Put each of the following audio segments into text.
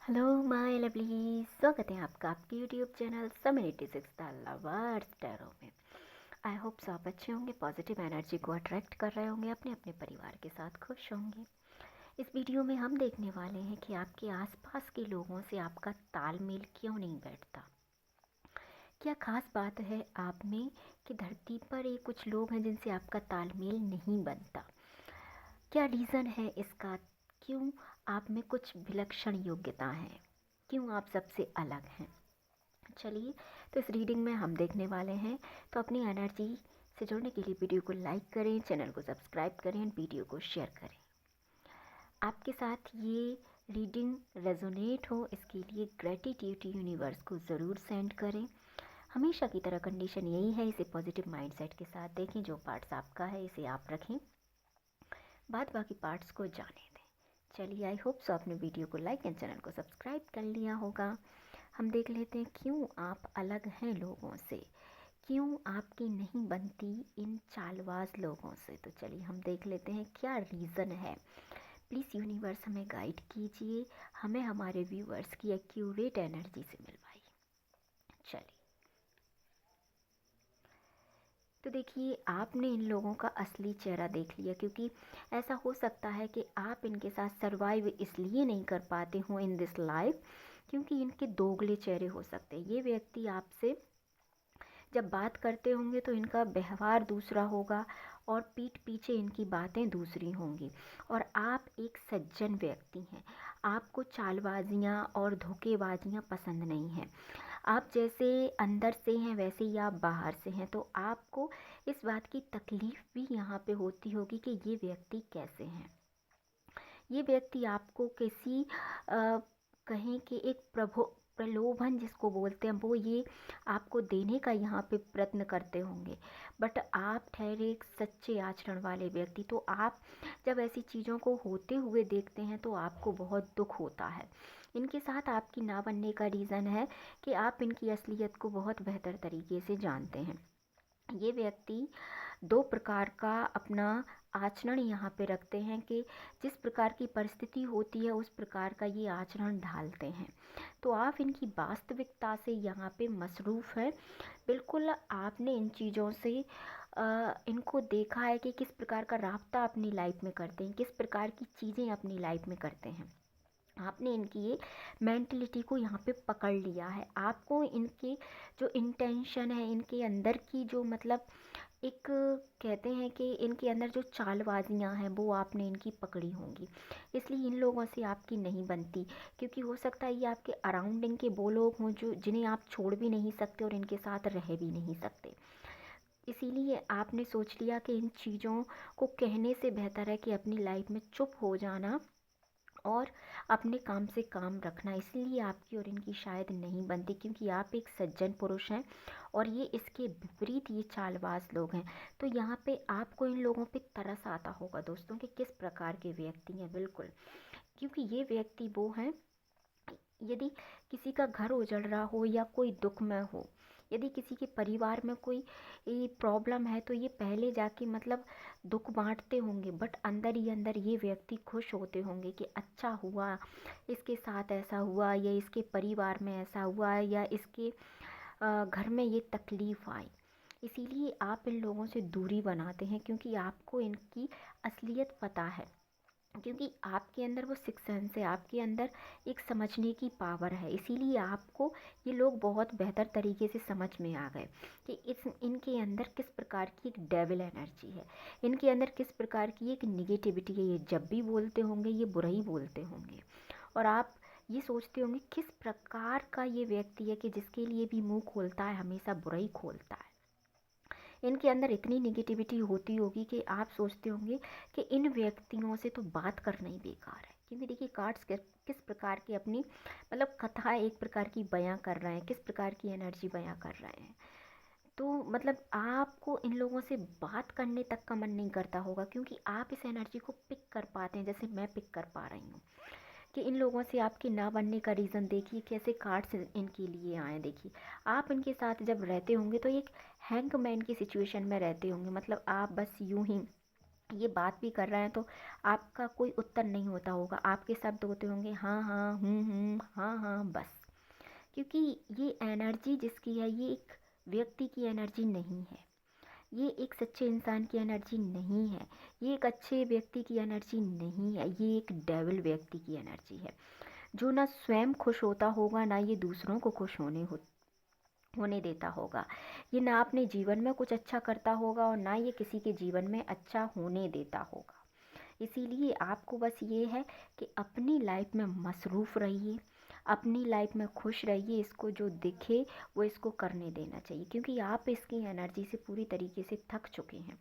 Hello my lovely, स्वागत है आपका आपके YouTube channel 76 the lovers tarot में। आई होप सब आप अच्छे होंगे, पॉजिटिव एनर्जी को अट्रैक्ट कर रहे होंगे, अपने अपने परिवार के साथ खुश होंगे। इस वीडियो में हम देखने वाले हैं कि आपके आसपास के लोगों से आपका तालमेल क्यों नहीं बैठता। क्या खास बात है आप में कि धरती पर ये कुछ लोग हैं जिनसे आपका तालमेल नहीं बनता। क्या रीज़न है इसका? क्यों आप में कुछ विलक्षण योग्यता है? क्यों आप सबसे अलग हैं? चलिए, तो इस रीडिंग में हम देखने वाले हैं। तो अपनी एनर्जी से जुड़ने के लिए वीडियो को लाइक करें, चैनल को सब्सक्राइब करें, वीडियो को शेयर करें। आपके साथ ये रीडिंग रेजोनेट हो इसके लिए ग्रेटिट्यूड यूनिवर्स को ज़रूर सेंड करें। हमेशा की तरह कंडीशन यही है, इसे पॉजिटिव माइंडसेट के साथ देखें। जो पार्ट्स आपका है इसे आप रखें, बाद बाकी पार्ट्स को जाने दें। चलिए, आई होप सो आपने वीडियो को लाइक एंड चैनल को सब्सक्राइब कर लिया होगा। हम देख लेते हैं क्यों आप अलग हैं लोगों से, क्यों आपकी नहीं बनती इन चालबाज लोगों से। तो चलिए हम देख लेते हैं क्या रीज़न है। प्लीज़ यूनिवर्स हमें गाइड कीजिए, हमें हमारे व्यूअर्स की एक्यूरेट एनर्जी से मिलवाइए। चलिए, तो देखिए आपने इन लोगों का असली चेहरा देख लिया, क्योंकि ऐसा हो सकता है कि आप इनके साथ सरवाइव इसलिए नहीं कर पाते हो इन दिस लाइफ क्योंकि इनके दोगले चेहरे हो सकते हैं। ये व्यक्ति आपसे जब बात करते होंगे तो इनका व्यवहार दूसरा होगा और पीठ पीछे इनकी बातें दूसरी होंगी। और आप एक सज्जन व्यक्ति हैं, आपको चालबाजियाँ और धोखेबाजियाँ पसंद नहीं हैं। आप जैसे अंदर से हैं वैसे ही आप बाहर से हैं। तो आपको इस बात की तकलीफ़ भी यहाँ पे होती होगी कि ये व्यक्ति कैसे हैं। ये व्यक्ति आपको किसी कहें कि एक प्रलोभन जिसको बोलते हैं वो ये आपको देने का यहाँ पे प्रयत्न करते होंगे। बट आप ठहरे एक सच्चे आचरण वाले व्यक्ति। तो आप जब ऐसी चीज़ों को होते हुए देखते हैं तो आपको बहुत दुख होता है। इनके साथ आपकी ना बनने का रीज़न है कि आप इनकी असलियत को बहुत बेहतर तरीके से जानते हैं। ये व्यक्ति दो प्रकार का अपना आचरण यहाँ पे रखते हैं कि जिस प्रकार की परिस्थिति होती है उस प्रकार का ये आचरण ढालते हैं। तो आप इनकी वास्तविकता से यहाँ पे मसरूफ़ है। बिल्कुल आपने इन चीज़ों से इनको देखा है कि किस प्रकार का राब्ता अपनी लाइफ में करते हैं, किस प्रकार की चीज़ें अपनी लाइफ में करते हैं। आपने इनकी ये मेंटलिटी को यहाँ पे पकड़ लिया है। आपको इनके जो इंटेंशन है, इनके अंदर की जो मतलब एक कहते हैं कि इनके अंदर जो चालबाजियाँ हैं वो आपने इनकी पकड़ी होंगी। इसलिए इन लोगों से आपकी नहीं बनती, क्योंकि हो सकता है ये आपके अराउंडिंग के वो लोग हों जो जिन्हें आप छोड़ भी नहीं सकते और इनके साथ रह भी नहीं सकते। इसीलिए आपने सोच लिया कि इन चीज़ों को कहने से बेहतर है कि अपनी लाइफ में चुप हो जाना और अपने काम से काम रखना। इसलिए आपकी और इनकी शायद नहीं बनती, क्योंकि आप एक सज्जन पुरुष हैं और ये इसके विपरीत ये चालबाज लोग हैं। तो यहाँ पे आपको इन लोगों पे तरस आता होगा दोस्तों कि किस प्रकार के व्यक्ति हैं। बिल्कुल, क्योंकि ये व्यक्ति वो हैं, यदि किसी का घर उजड़ रहा हो या कोई दुख में हो, यदि किसी के परिवार में कोई प्रॉब्लम है तो ये पहले जाके मतलब दुख बांटते होंगे, बट अंदर ही अंदर ये व्यक्ति खुश होते होंगे कि अच्छा हुआ इसके साथ ऐसा हुआ, या इसके परिवार में ऐसा हुआ, या इसके घर में ये तकलीफ़ आई। इसीलिए आप इन लोगों से दूरी बनाते हैं, क्योंकि आपको इनकी असलियत पता है। क्योंकि आपके अंदर वो सिक्स सेंस है, आपके अंदर एक समझने की पावर है। इसीलिए आपको ये लोग बहुत बेहतर तरीके से समझ में आ गए कि इनके अंदर किस प्रकार की एक डेविल एनर्जी है, इनके अंदर किस प्रकार की एक निगेटिविटी है। ये जब भी बोलते होंगे ये बुरा ही बोलते होंगे। और आप ये सोचते होंगे किस प्रकार का ये व्यक्ति है कि जिसके लिए भी मुंह खोलता है हमेशा बुरा ही खोलता है। इनके अंदर इतनी निगेटिविटी होती होगी कि आप सोचते होंगे कि इन व्यक्तियों से तो बात करना ही बेकार है। क्योंकि देखिए कार्ड्स किस प्रकार की अपनी मतलब कथा एक प्रकार की बयां कर रहे हैं, किस प्रकार की एनर्जी बयां कर रहे हैं। तो मतलब आपको इन लोगों से बात करने तक का मन नहीं करता होगा, क्योंकि आप इस एनर्जी को पिक कर पाते हैं जैसे मैं पिक कर पा रही हूँ। कि इन लोगों से आपके ना बनने का रीज़न देखिए कैसे कार्ड्स इनके लिए आए। देखिए आप इनके साथ जब रहते होंगे तो एक हैंगमैन की सिचुएशन में रहते होंगे। मतलब आप बस यूं ही ये बात भी कर रहे हैं तो आपका कोई उत्तर नहीं होता होगा, आपके शब्द होते होंगे हाँ हाँ हाँ हाँ बस। क्योंकि ये एनर्जी जिसकी है ये एक व्यक्ति की एनर्जी नहीं है, ये एक सच्चे इंसान की एनर्जी नहीं है, ये एक अच्छे व्यक्ति की एनर्जी नहीं है, ये एक डेविल व्यक्ति की एनर्जी है, जो ना स्वयं खुश होता होगा ना ये दूसरों को खुश होने देता होगा। ये ना अपने जीवन में कुछ अच्छा करता होगा और ना ये किसी के जीवन में अच्छा होने देता होगा। इसीलिए आपको बस ये है कि अपनी लाइफ में मसरूफ़ रहिए, अपनी लाइफ में खुश रहिए, इसको जो दिखे वो इसको करने देना चाहिए, क्योंकि आप इसकी एनर्जी से पूरी तरीके से थक चुके हैं।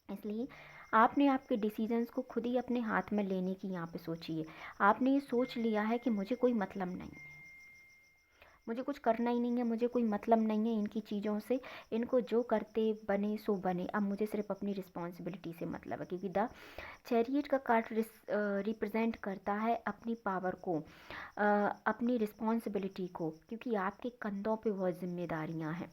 इसलिए आपने आपके डिसीजंस को खुद ही अपने हाथ में लेने की यहाँ पे सोचिए। आपने ये सोच लिया है कि मुझे कोई मतलब नहीं है, मुझे कुछ करना ही नहीं है, मुझे कोई मतलब नहीं है इनकी चीज़ों से, इनको जो करते बने सो बने, अब मुझे सिर्फ अपनी रिस्पॉन्सिबिलिटी से मतलब है। क्योंकि द चैरियट का कार्ड रिप्रेजेंट करता है अपनी पावर को, अपनी रिस्पॉन्सिबिलिटी को, क्योंकि आपके कंधों पे बहुत जिम्मेदारियां हैं।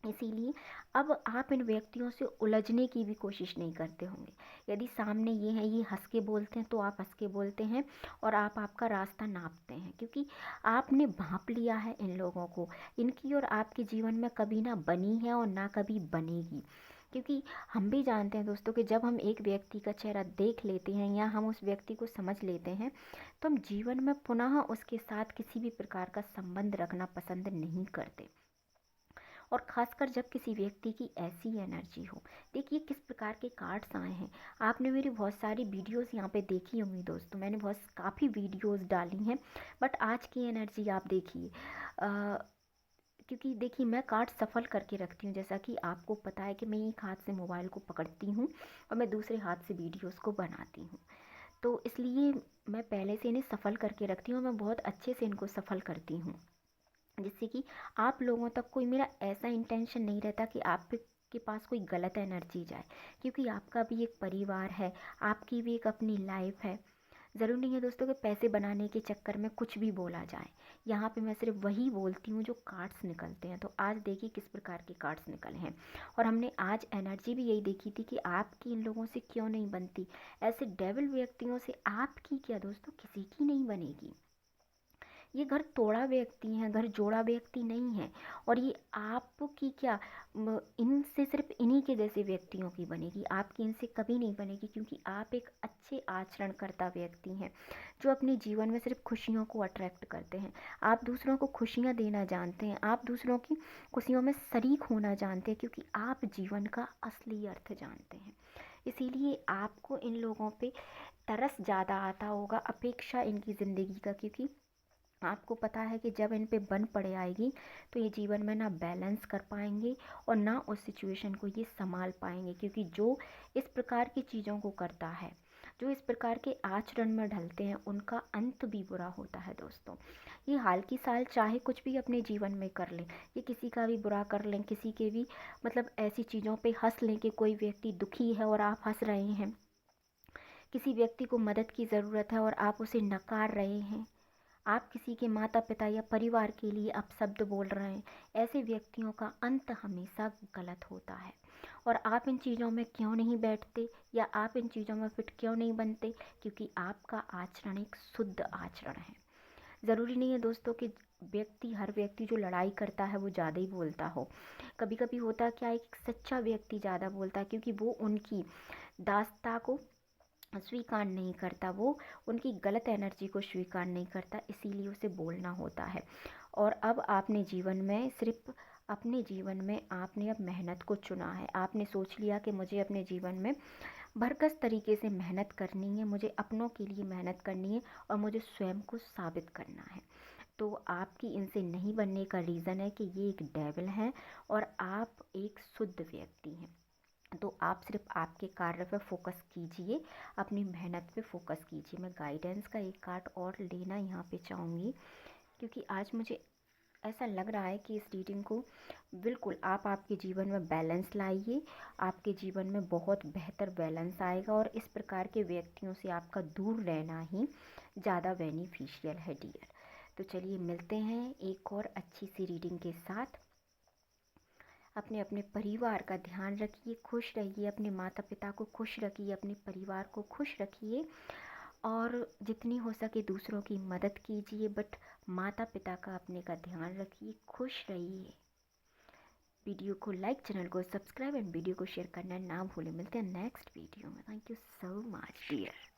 इसीलिए अब आप इन व्यक्तियों से उलझने की भी कोशिश नहीं करते होंगे। यदि सामने ये हैं, ये हंस के बोलते हैं तो आप हंस के बोलते हैं और आप आपका रास्ता नापते हैं, क्योंकि आपने भांप लिया है इन लोगों को। इनकी और आपके जीवन में कभी ना बनी है और ना कभी बनेगी। क्योंकि हम भी जानते हैं दोस्तों कि जब हम एक व्यक्ति का चेहरा देख लेते हैं या हम उस व्यक्ति को समझ लेते हैं तो हम जीवन में पुनः उसके साथ किसी भी प्रकार का संबंध रखना पसंद नहीं करते, और ख़ासकर जब किसी व्यक्ति की ऐसी एनर्जी हो। देखिए किस प्रकार के कार्ड्स आए हैं। आपने मेरी बहुत सारी वीडियोस यहाँ पे देखी होंगी दोस्तों, मैंने बहुत काफ़ी वीडियोस डाली हैं, बट आज की एनर्जी आप देखिए। क्योंकि देखिए मैं कार्ड सफल करके रखती हूँ, जैसा कि आपको पता है कि मैं एक हाथ से मोबाइल को पकड़ती हूँ और मैं दूसरे हाथ से वीडियोस को बनाती हूँ। तो इसलिए मैं पहले से इन्हें सफल करके रखती हूँ और मैं बहुत अच्छे से इनको सफल करती हूँ, जिससे कि आप लोगों तक कोई मेरा ऐसा इंटेंशन नहीं रहता कि आप के पास कोई गलत एनर्जी जाए। क्योंकि आपका भी एक परिवार है, आपकी भी एक अपनी लाइफ है। ज़रूरी नहीं है दोस्तों कि पैसे बनाने के चक्कर में कुछ भी बोला जाए। यहाँ पे मैं सिर्फ वही बोलती हूँ जो कार्ड्स निकलते हैं। तो आज देखिए किस प्रकार के कार्ड्स निकले हैं, और हमने आज एनर्जी भी यही देखी थी कि आपकी इन लोगों से क्यों नहीं बनती। ऐसे डेविल व्यक्तियों से आपकी क्या दोस्तों किसी की नहीं बनेगी। ये घर तोड़ा व्यक्ति हैं, घर जोड़ा व्यक्ति नहीं है, और ये आपकी क्या इनसे सिर्फ इन्हीं के जैसे व्यक्तियों की बनेगी, आपकी इनसे कभी नहीं बनेगी। क्योंकि आप एक अच्छे आचरण करता व्यक्ति हैं जो अपने जीवन में सिर्फ खुशियों को अट्रैक्ट करते हैं। आप दूसरों को खुशियाँ देना जानते हैं, आप दूसरों की खुशियों में शरीक होना जानते हैं, क्योंकि आप जीवन का असली अर्थ जानते हैं। इसीलिए आपको इन लोगों पे तरस ज़्यादा आता होगा अपेक्षा इनकी ज़िंदगी का, क्योंकि आपको पता है कि जब इन पे बन पड़े आएगी तो ये जीवन में ना बैलेंस कर पाएंगे और ना उस सिचुएशन को ये संभाल पाएंगे। क्योंकि जो इस प्रकार की चीज़ों को करता है, जो इस प्रकार के आचरण में ढलते हैं, उनका अंत भी बुरा होता है दोस्तों। ये हाल की साल चाहे कुछ भी अपने जीवन में कर लें, ये किसी का भी बुरा कर लें, किसी के भी मतलब ऐसी चीज़ों पे हंस लें कि कोई व्यक्ति दुखी है और आप हंस रहे हैं, किसी व्यक्ति को मदद की ज़रूरत है और आप उसे नकार रहे हैं, आप किसी के माता पिता या परिवार के लिए अपशब्द बोल रहे हैं, ऐसे व्यक्तियों का अंत हमेशा गलत होता है। और आप इन चीज़ों में क्यों नहीं बैठते या आप इन चीज़ों में फिट क्यों नहीं बनते, क्योंकि आपका आचरण एक शुद्ध आचरण है। ज़रूरी नहीं है दोस्तों कि हर व्यक्ति जो लड़ाई करता है वो ज़्यादा ही बोलता हो। कभी कभी होता क्या है कि सच्चा व्यक्ति ज़्यादा बोलता है, क्योंकि वो उनकी दास्ता को स्वीकार नहीं करता, वो उनकी गलत एनर्जी को स्वीकार नहीं करता, इसीलिए उसे बोलना होता है। और अब आपने जीवन में सिर्फ अपने जीवन में आपने अब मेहनत को चुना है। आपने सोच लिया कि मुझे अपने जीवन में भरकस तरीके से मेहनत करनी है, मुझे अपनों के लिए मेहनत करनी है और मुझे स्वयं को साबित करना है। तो आपकी इनसे नहीं बनने का रीज़न है कि ये एक डेविल है और आप एक शुद्ध व्यक्ति हैं। तो आप सिर्फ आपके कार्य पर फोकस कीजिए, अपनी मेहनत पे फोकस कीजिए। मैं गाइडेंस का एक कार्ड और लेना यहाँ पे चाहूँगी, क्योंकि आज मुझे ऐसा लग रहा है कि इस रीडिंग को बिल्कुल आप आपके जीवन में बैलेंस लाइए, आपके जीवन में बहुत बेहतर बैलेंस आएगा और इस प्रकार के व्यक्तियों से आपका दूर रहना ही ज़्यादा बेनिफिशियल है डियर। तो चलिए मिलते हैं एक और अच्छी सी रीडिंग के साथ। अपने अपने परिवार का ध्यान रखिए, खुश रहिए, अपने माता पिता को खुश रखिए, अपने परिवार को खुश रखिए और जितनी हो सके दूसरों की मदद कीजिए, बट माता पिता का अपने का ध्यान रखिए, खुश रहिए। वीडियो को लाइक, चैनल को सब्सक्राइब एंड वीडियो को शेयर करना ना भूलें। मिलते हैं नेक्स्ट वीडियो में। Thank you so much dear.